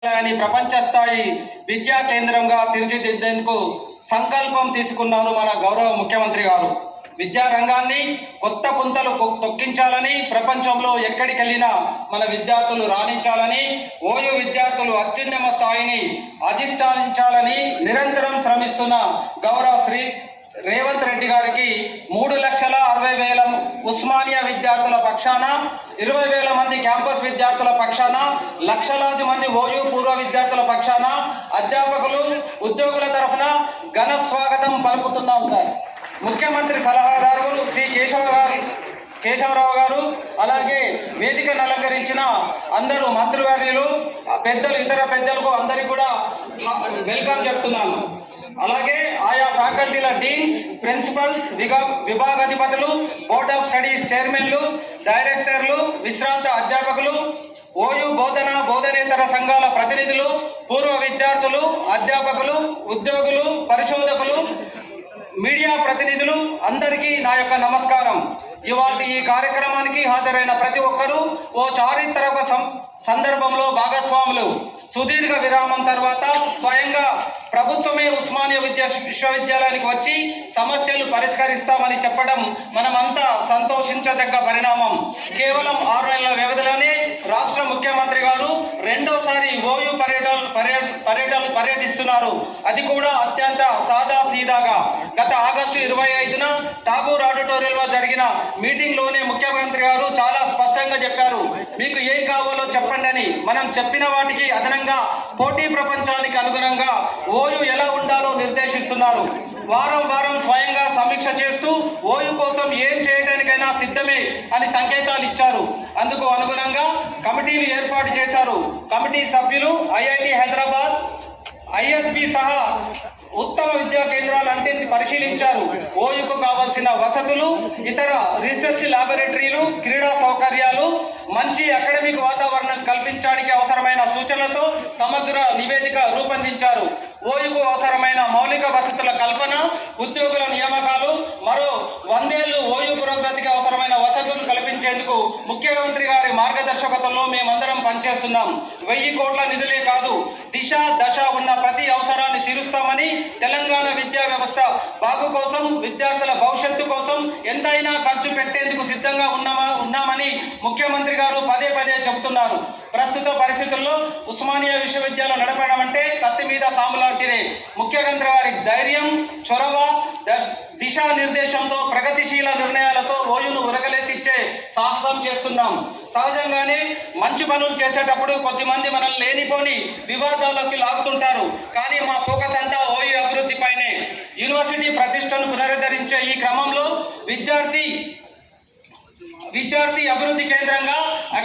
అని ప్రపంచ స్థాయి విద్యా కేంద్రంగా తీర్చిదిద్దేందుకు సంకల్పం తీసుకున్నారు మన గౌరవ ముఖ్యమంత్రి గారు. విద్యా రంగాన్ని కొత్త పుంతలు తొక్కించాలని, ప్రపంచంలో ఎక్కడికి వెళ్ళినా మన విద్యార్థులు రాణించాలని, ఓయూ విద్యార్థులు అత్యున్నత స్థాయిని అధిష్ఠానించాలని నిరంతరం శ్రమిస్తున్న గౌరవ శ్రీ రేవంత్ రెడ్డి గారికి 3,60,000 ఉస్మానియా విద్యార్థుల పక్షాన, 20,000 మంది క్యాంపస్ విద్యార్థుల పక్షాన, లక్షలాది మంది ఓయూ పూర్వ విద్యార్థుల పక్షాన, అధ్యాపకులు, ఉద్యోగుల తరఫున ఘన స్వాగతం పలుకుతున్నాం సార్. ముఖ్యమంత్రి సలహాదారులు శ్రీ కేశవరావు గారు, అలాగే వేదికను అలంకరించిన అందరూ మంత్రివర్యులు, పెద్దలు, ఇతర పెద్దలకు అందరికీ కూడా వెల్కమ్ చెప్తున్నాను. అలాగే ఆయా ఫ్యాకల్టీల డీన్స్, ప్రిన్సిపల్స్, విభాగాధిపతులు, బోర్డ్ ఆఫ్ స్టడీస్ చైర్మన్లు, డైరెక్టర్లు, విశ్రాంత అధ్యాపకులు, ఓయూ బోధనేతర సంఘాల ప్రతినిధులు, పూర్వ విద్యార్థులు, అధ్యాపకులు, ఉద్యోగులు, పరిశోధకులు, మీడియా ప్రతినిధులు అందరికీ నా యొక్క నమస్కారం. ఇవాళ ఈ కార్యక్రమానికి హాజరైన ప్రతి ఒక్కరూ ఓ చారిత్రక సందర్భంలో భాగస్వాములు. సుదీర్ఘ విరామం తర్వాత స్వయంగా ప్రభుత్వమే ఉస్మానియా విశ్వవిద్యాలయానికి వచ్చి సమస్యలు పరిష్కరిస్తామని చెప్పడం మనమంతా సంతోషించదగ్గ పరిణామం. కేవలం 6 నెలల వ్యవధిలోనే రాష్ట్ర ముఖ్యమంత్రి గారు రెండోసారి ఓయూ పర్యటిస్తున్నారు. అది కూడా అత్యంత సాదా సీదాగా. గత ఆగస్టు 25న ఠాగూర్ ఆడిటోరియంలో జరిగిన మీటింగ్లోనే ముఖ్యమంత్రి గారు చాలా స్పష్టంగా చెప్పారు, మీకు ఏం కావాలో చెప్పండి అని. మనం చెప్పిన వాటికి అదనంగా పోటీ ప్రపంచానికి అనుగుణంగా ఓయూ ఎలా ఉండాలో నిర్దేశిస్తున్నారు. వారం వారం స్వయంగా సమీక్ష చేస్తూ ఓయూ కోసం ఏం చేయడానికైనా సిద్ధమే అని సంకేతాలు ఇచ్చారు. అందుకు అనుగుణంగా కమిటీలు ఏర్పాటు చేశారు. కమిటీ సభ్యులు ఐఐటి హైదరాబాద్, ఐఎస్బి సహా ఉత్తమ విద్యా కేంద్రాలన్నింటినీ పరిశీలించారు. ఓయూకు కావాల్సిన వసతులు, ఇతర రీసెర్చ్ ల్యాబొరేటరీలు, క్రీడా సౌకర్యాలు, మంచి అకాడమిక్ వాతావరణం కల్పించడానికి అవసరమైన సూచనలతో సమగ్ర నివేదిక రూపొందించారు. ఓయూకు అవసరమైన మౌలిక వసతుల కల్పన, ఉద్యోగుల నియామకాలు, మరో 100 ఏళ్లు ఓయూ పురోగతికి అవసరమైన వసతులు కల్పించేందుకు ముఖ్యమంత్రి గారి మార్గదర్శకతలో మేమందరం పనిచేస్తున్నాం. 1000 కోట్ల నిధులే కాదు, దిశ దశ ఉన్న ప్రతి అవసరాన్ని తీరుస్తామని, తెలంగాణ విద్యా వ్యవస్థ బాగు కోసం, విద్యార్థుల భవిష్యత్తు కోసం ఎంతైనా ఖర్చు పెట్టేందుకు సిద్ధంగా ఉన్నామని ముఖ్యమంత్రి గారు పదే పదే చెబుతున్నారు. ప్రస్తుత పరిస్థితుల్లో ఉస్మానియా విశ్వవిద్యాలయం నడపడం అంటే కత్తి మీద సాము లాంటిదే. ముఖ్యమంత్రి గారి ధైర్యం, చొరవ, దిశానిర్దేశంతో, ప్రగతిశీల నిర్ణయాలతో ఓయూను ఉరకలెత్తిచ్చే సాహసం చేస్తున్నాం. సహజంగానే మంచి పనులు చేసేటప్పుడు కొద్దిమంది మనల్ని లేనిపోని వివాదాల్లోకి లాగుతుంటారు. కానీ మా ఫోకస్ అంతా ఓయూ అభివృద్ధిపైనే. యూనివర్సిటీ ప్రతిష్టను పునరుద్ధరించే ఈ క్రమంలో విద్యార్థి అభివృద్ధి కేంద్రంగా